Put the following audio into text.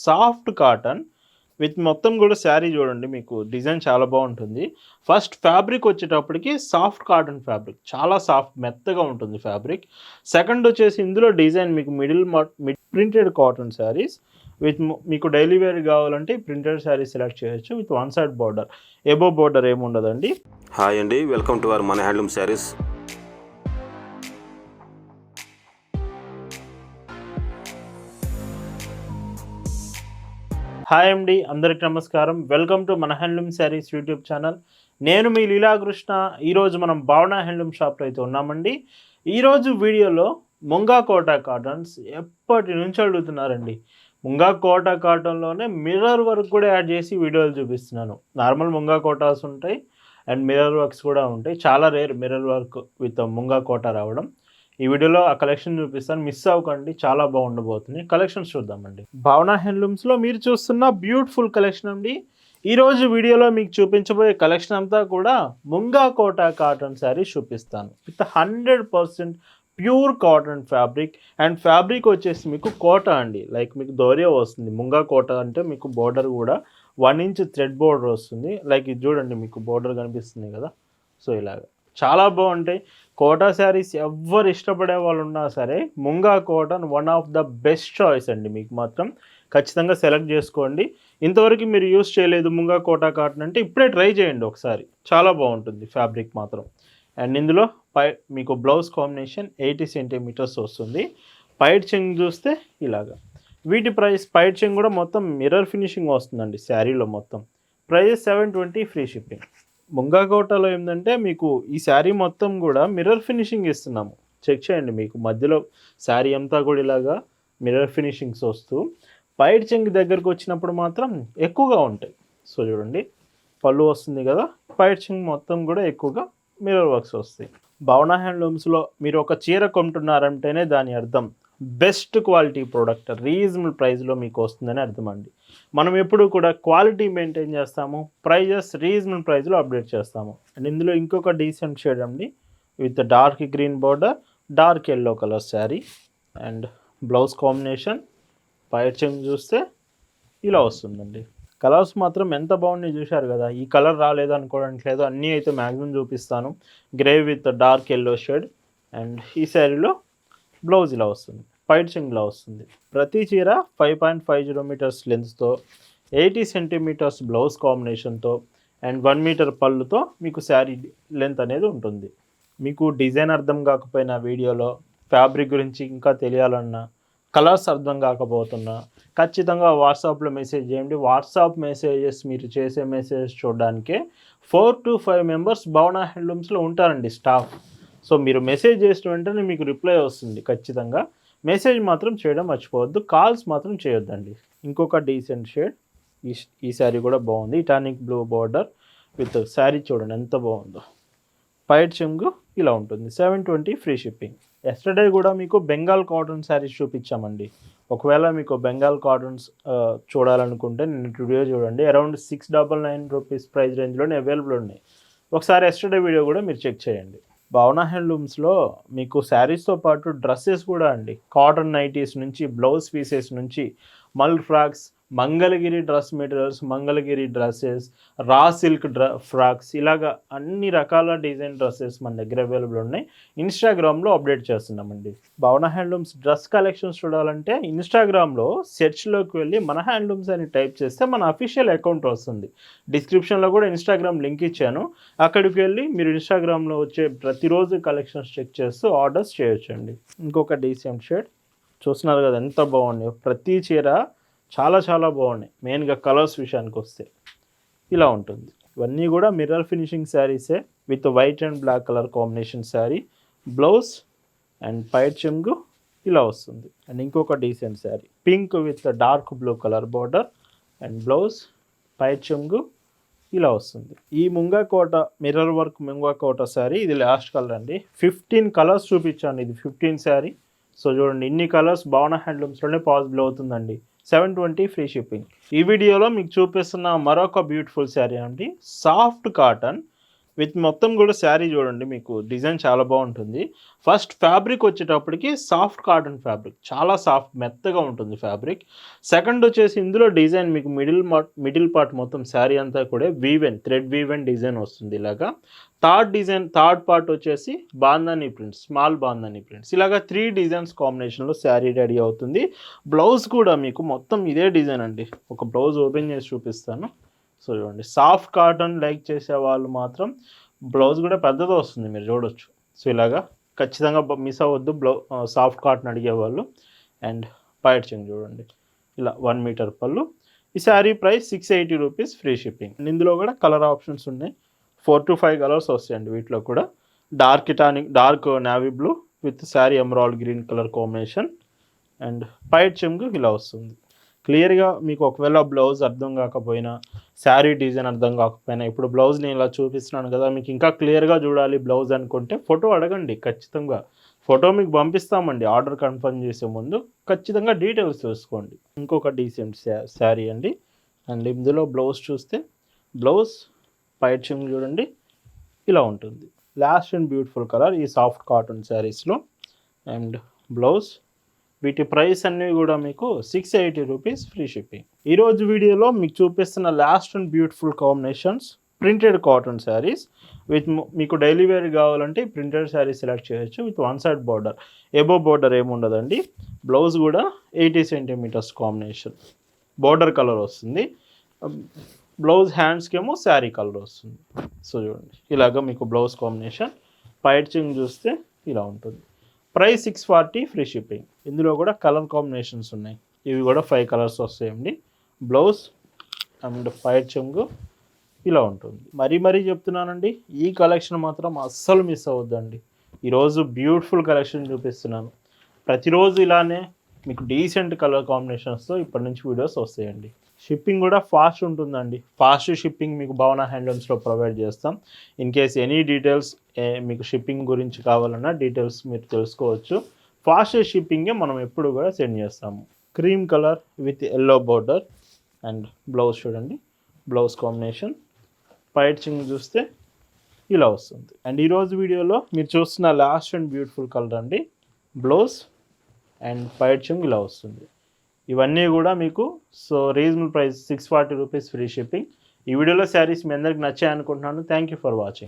Soft cotton with మొత్తం కూడా శారీ చూడండి, మీకు డిజైన్ చాలా బాగుంటుంది. ఫస్ట్ ఫ్యాబ్రిక్ వచ్చేటప్పటికి సాఫ్ట్ కాటన్ ఫ్యాబ్రిక్, చాలా సాఫ్ట్ మెత్తగా ఉంటుంది ఫ్యాబ్రిక్. సెకండ్ వచ్చేసి ఇందులో డిజైన్ మీకు mid printed cotton saris with మీకు డైలీ వేర్ కావాలంటే ప్రింటెడ్ శారీస్ సెలెక్ట్ చేయొచ్చు with one side border. Above border ఏముండదండి. హాయ్ అండి, వెల్కమ్ టు అవర్ మన హ్యాండ్లూమ్ శారీస్. హాయ్ అండి, అందరికి నమస్కారం. వెల్కమ్ టు మన హ్యాండ్లూమ్ శారీస్ యూట్యూబ్ ఛానల్. నేను మీ లీలాకృష్ణ. ఈరోజు మనం భావన హ్యాండ్లూమ్ షాప్లో అయితే ఉన్నామండి. ఈరోజు వీడియోలో ముంగా కోటా కాటన్స్ ఎప్పటి నుంచి అడుగుతున్నారండి. ముంగా కోటా కాటన్లోనే మిర్రర్ వర్క్ కూడా యాడ్ చేసి వీడియోలు చూపిస్తున్నాను. నార్మల్ ముంగా కోటాస్ ఉంటాయి అండ్ మిర్రర్ వర్క్స్ కూడా ఉంటాయి. చాలా రేర్ మిర్రర్ వర్క్ విత్ ముంగా కోటా రావడం. ఈ వీడియోలో ఆ కలెక్షన్ చూపిస్తాను, మిస్ అవ్వకండి, చాలా బాగుండబోతుంది. కలెక్షన్స్ చూద్దామండి. భావన హ్యాండ్లూమ్స్లో మీరు చూస్తున్న బ్యూటిఫుల్ కలెక్షన్ అండి. ఈరోజు వీడియోలో మీకు చూపించబోయే కలెక్షన్ అంతా కూడా ముంగా కోటా కాటన్ శారీస్ చూపిస్తాను with 100% pure cotton fabric. And fabric వచ్చేసి మీకు కోటా అండి, లైక్ మీకు దోరియా వస్తుంది. ముంగా కోటా అంటే మీకు బోర్డర్ కూడా 1 ఇంచ్ థ్రెడ్ బోర్డర్ వస్తుంది. లైక్ ఇది చూడండి, మీకు బోర్డర్ కనిపిస్తుంది కదా. సో ఇలాగ చాలా బాగుంటాయి కోటా శారీస్. ఎవరు ఇష్టపడే వాళ్ళు ఉన్నా సరే munga cotton one of the best choice అండి. మీకు మాత్రం ఖచ్చితంగా సెలెక్ట్ చేసుకోండి. ఇంతవరకు మీరు యూస్ చేయలేదు ముంగా కోటా కాటన్ అంటే ఇప్పుడే ట్రై చేయండి ఒకసారి, చాలా బాగుంటుంది ఫ్యాబ్రిక్ మాత్రం. అండ్ ఇందులో మీకు బ్లౌజ్ కాంబినేషన్ 80 సెంటీమీటర్స్ వస్తుంది. పైట్ చెంగ్ చూస్తే ఇలాగా. వీటి ప్రైస్ పైట్ చెంగ్ కూడా మొత్తం మిర్రర్ ఫినిషింగ్ వస్తుందండి శారీలో మొత్తం. Price 720 free shipping. ముంగా కోటాలో ఏంటంటే మీకు ఈ శారీ మొత్తం కూడా మిర్రర్ ఫినిషింగ్ ఇస్తున్నాము. చెక్ చేయండి, మీకు మధ్యలో శారీ అంతా కూడా ఇలాగా మిర్రర్ ఫినిషింగ్స్ వస్తూ పైట్ చెంగ్ దగ్గరకు వచ్చినప్పుడు మాత్రం ఎక్కువగా ఉంటాయి. సో చూడండి, పళ్ళు వస్తుంది కదా, పైట్ చెంగ్ మొత్తం కూడా ఎక్కువగా మిర్రర్ వర్క్స్ వస్తాయి. భావన హ్యాండ్లూమ్స్లో మీరు ఒక చీర కొంటున్నారంటేనే దాని అర్థం బెస్ట్ క్వాలిటీ ప్రోడక్ట్ రీజనబుల్ ప్రైస్లో మీకు వస్తుందని అర్థం అండి. మనం ఎప్పుడు కూడా క్వాలిటీ మెయింటైన్ చేస్తాము, ప్రైజెస్ రీజనబుల్ ప్రైస్లో అప్డేట్ చేస్తాము. అండ్ ఇందులో ఇంకొక డీసెంట్ షేడ్ అండి with dark green border, dark yellow colour sari. And blouse combination పైట్ చెంగ్ చూస్తే ఇలా వస్తుందండి. కలర్స్ మాత్రం ఎంత బాగున్నాయి చూశారు కదా. ఈ కలర్ రాలేదు అనుకోవడానికి లేదు, అన్నీ అయితే మ్యాక్సిమం చూపిస్తాను. Grey with dark yellow shade. And ఈ శారీలో బ్లౌజ్ ఇలా వస్తుంది, పైట్ చెంగ్లా వస్తుంది. ప్రతి చీర 5.50 మీటర్స్ లెంత్తో 80 సెంటీమీటర్స్ బ్లౌజ్ కాంబినేషన్తో అండ్ 1 మీటర్ పళ్ళుతో మీకు శారీ లెంత్ అనేది ఉంటుంది. మీకు డిజైన్ అర్థం కాకపోయినా వీడియోలో ఫ్యాబ్రిక్ గురించి ఇంకా తెలియాలన్నా, కలర్స్ అర్థం కాకపోతున్నా ఖచ్చితంగా వాట్సాప్లో మెసేజ్ చేయండి. వాట్సాప్ మెసేజెస్ మీరు చేసే మెసేజ్ చూడడానికే 4 to 5 మెంబర్స్ భావన హ్యాండ్లూమ్స్లో ఉంటారండి స్టాఫ్. సో మీరు మెసేజ్ చేసిన వెంటనే మీకు రిప్లై వస్తుంది ఖచ్చితంగా. మెసేజ్ మాత్రం చేయడం మర్చిపోవద్దు, కాల్స్ మాత్రం చేయొద్దండి. ఇంకొక డీసెంట్ షేడ్, ఈ శారీ కూడా బాగుంది. ఇటానిక్ బ్లూ బార్డర్ విత్ శారీ చూడండి ఎంత బాగుందో. పైట్ చెంగు ఇలా ఉంటుంది. 720 ఫ్రీ షిప్పింగ్. ఎస్టర్డే కూడా మీకు బెంగాల్ కాటన్ శారీస్ చూపించామండి. ఒకవేళ మీకు బెంగాల్ కాటన్స్ చూడాలనుకుంటే నేను వీడియో చూడండి. అరౌండ్ 699 రూపీస్ ప్రైస్ రేంజ్లోనే అవైలబుల్ ఉన్నాయి. ఒకసారి ఎస్టర్డే వీడియో కూడా మీరు చెక్ చేయండి. భావన హ్యాండ్లూమ్స్లో మీకు శారీస్తో పాటు డ్రెస్సెస్ కూడా అండి. కాటన్ నైటీస్ నుంచి బ్లౌజ్ పీసెస్ నుంచి మల్ frocks, Mangalagiri dress materials, Mangalagiri dresses, raw silk frocks, ఇలాగా అన్ని రకాల డిజైన్ డ్రెస్సెస్ మన దగ్గర అవైలబుల్ ఉన్నాయి. ఇన్స్టాగ్రామ్లో అప్డేట్ చేస్తున్నామండి. భావన హ్యాండ్లూమ్స్ డ్రెస్ కలెక్షన్స్ చూడాలంటే ఇన్స్టాగ్రామ్లో సెర్చ్లోకి వెళ్ళి మన హ్యాండ్లూమ్స్ అని టైప్ చేస్తే మన అఫీషియల్ అకౌంట్ వస్తుంది. డిస్క్రిప్షన్లో కూడా ఇన్స్టాగ్రామ్ లింక్ ఇచ్చాను, అక్కడికి వెళ్ళి మీరు ఇన్స్టాగ్రామ్లో వచ్చే ప్రతిరోజు కలెక్షన్స్ చెక్ చేస్తూ ఆర్డర్స్ చేయొచ్చండి. ఇంకొక డీసెంట్ షేడ్ చూస్తున్నారు కదా ఎంత బాగున్నాయో. ప్రతి చీర చాలా చాలా బాగున్నాయి. మెయిన్గా కలర్స్ విషయానికి వస్తే ఇలా ఉంటుంది. ఇవన్నీ కూడా మిర్రర్ ఫినిషింగ్ శారీసే with white and black colour combination sari. Blouse and పైట్ చెంగు ఇలా వస్తుంది. అండ్ ఇంకొక decent sari pink with dark blue colour border and blouse, పైట్ చెంగు ఇలా వస్తుంది. ఈ ముంగా కోట మిర్రర్ వర్క్ ముంగా కోట శారీ ఇది లాస్ట్ కలర్ అండి. 15 కలర్స్ చూపించాను, ఇది 15 శారీ. సో చూడండి, ఇన్ని కలర్స్ భావన హ్యాండ్లూమ్స్లోనే పాసిబుల్ అవుతుందండి. 720 ఫ్రీ షిప్పింగ్. ఈ వీడియోలో మీకు చూపిస్తున్న మరొక బ్యూటిఫుల్ శారీ అండి. సాఫ్ట్ కాటన్ విత్ మొత్తం కూడా శారీ చూడండి, మీకు డిజైన్ చాలా బాగుంటుంది. ఫస్ట్ ఫ్యాబ్రిక్ వచ్చేటప్పటికి సాఫ్ట్ కాటన్ ఫ్యాబ్రిక్, చాలా సాఫ్ట్ మెత్తగా ఉంటుంది ఫ్యాబ్రిక్. సెకండ్ వచ్చేసి ఇందులో డిజైన్ మీకు మిడిల్ పార్ట్ మొత్తం శారీ అంతా కూడా థ్రెడ్ వీవెన్ డిజైన్ వస్తుంది ఇలాగా. థర్డ్ పార్ట్ వచ్చేసి బాందాని ప్రింట్స్, స్మాల్ బాందాని ప్రింట్స్, ఇలాగా 3 డిజైన్స్ కాంబినేషన్లో శారీ రెడీ అవుతుంది. బ్లౌజ్ కూడా మీకు మొత్తం ఇదే డిజైన్ అండి. ఒక బ్లౌజ్ ఓపెన్ చేసి చూపిస్తాను. సో చూడండి, సాఫ్ట్ కాటన్ లైక్ చేసే వాళ్ళు మాత్రం బ్లౌజ్ కూడా పెద్దది వస్తుంది, మీరు చూడొచ్చు. సో ఇలాగా ఖచ్చితంగా మిస్ అవ్వద్దు సాఫ్ట్ కాటన్ అడిగేవాళ్ళు. అండ్ పైట్ చెంగ్ చూడండి, ఇలా 1 మీటర్ పళ్ళు. ఈ sari price 680 rupees, free shipping. ఇందులో కూడా కలర్ ఆప్షన్స్ ఉన్నాయి, 4 to 5 కలర్స్ వస్తాయండి. వీటిలో కూడా dark navy blue with sari emerald green colour combination. And పైట్ చెంగు ఇలా వస్తుంది. క్లియర్గా మీకు ఒకవేళ బ్లౌజ్ అర్థం కాకపోయినా, శారీ డిజైన్ అర్థం కాకపోయినా, ఇప్పుడు బ్లౌజ్ నేను ఇలా చూపిస్తున్నాను కదా, మీకు ఇంకా క్లియర్గా చూడాలి బ్లౌజ్ అనుకుంటే ఫోటో అడగండి. ఖచ్చితంగా ఫోటో మీకు పంపిస్తామండి. ఆర్డర్ కన్ఫర్మ్ చేసే ముందు ఖచ్చితంగా డీటెయిల్స్ చూసుకోండి. ఇంకొక డీసెంట్ శారీ అండి. అండ్ ఇందులో బ్లౌజ్ చూస్తే, బ్లౌజ్ పైట్ చెంగు చూడండి ఇలా ఉంటుంది. లాస్ట్ అండ్ బ్యూటిఫుల్ కలర్ ఈ సాఫ్ట్ కాటన్ శారీస్లో. అండ్ బ్లౌజ్, వీటి ప్రైస్ అన్నీ కూడా మీకు 680 రూపీస్, ఫ్రీ షిప్పింగ్. ఈరోజు వీడియోలో మీకు చూపిస్తున్న last and beautiful combinations printed cotton saris with మీకు డైలీ వేర్ కావాలంటే ప్రింటెడ్ శారీ సెలెక్ట్ చేయొచ్చు with 1 side border. Above border ఏముండదండి. బ్లౌజ్ కూడా 80 సెంటీమీటర్స్ కాంబినేషన్ బార్డర్ కలర్ వస్తుంది. బ్లౌజ్ హ్యాండ్స్కి ఏమో శారీ కలర్ వస్తుంది. సో చూడండి, ఇలాగ మీకు బ్లౌజ్ కాంబినేషన్. పైట్ చెంగ్ చూస్తే ఇలా ఉంటుంది. Price 640, free shipping. ఇందులో కూడా కలర్ కాంబినేషన్స్ ఉన్నాయి, ఇవి కూడా 5 కలర్స్ వస్తాయండి. బ్లౌజ్ అండ్ పైట్ చెంగు ఇలా ఉంటుంది. మరీ చెప్తున్నానండి, ఈ కలెక్షన్ మాత్రం అస్సలు మిస్ అవ్వద్దండి. ఈరోజు బ్యూటిఫుల్ కలెక్షన్ చూపిస్తున్నాను. ప్రతిరోజు ఇలానే మీకు డీసెంట్ కలర్ కాంబినేషన్స్తో ఇప్పటి నుంచి వీడియోస్ వస్తాయండి. షిప్పింగ్ కూడా ఫాస్ట్ ఉంటుందండి. ఫాస్ట్ షిప్పింగ్ మీకు భావన హ్యాండ్లూమ్స్లో ప్రొవైడ్ చేస్తాం. ఇన్ కేస్ ఎనీ డీటెయిల్స్ మీకు షిప్పింగ్ గురించి కావాలన్నా డీటెయిల్స్ మీరు తెలుసుకోవచ్చు. ఫాస్ట్ షిప్పింగే మనం ఎప్పుడు కూడా సెండ్ చేస్తాము. Cream colour with yellow border. And blouse చూడండి, బ్లౌజ్ కాంబినేషన్. పైట్ చెంగు చూస్తే ఇలా వస్తుంది. అండ్ ఈరోజు వీడియోలో మీరు చూస్తున్న లాస్ట్ అండ్ బ్యూటిఫుల్ కలర్ అండి. బ్లౌజ్ అండ్ పైట్ చెంగు ఇలా వస్తుంది. ఇవన్నీ కూడా మీకు reasonable price 640 rupees, free shipping. ఈ వీడియోలో శారీస్ మీ అందరికి నచ్చాయి అనుకుంటున్నాను. Thank you for watching.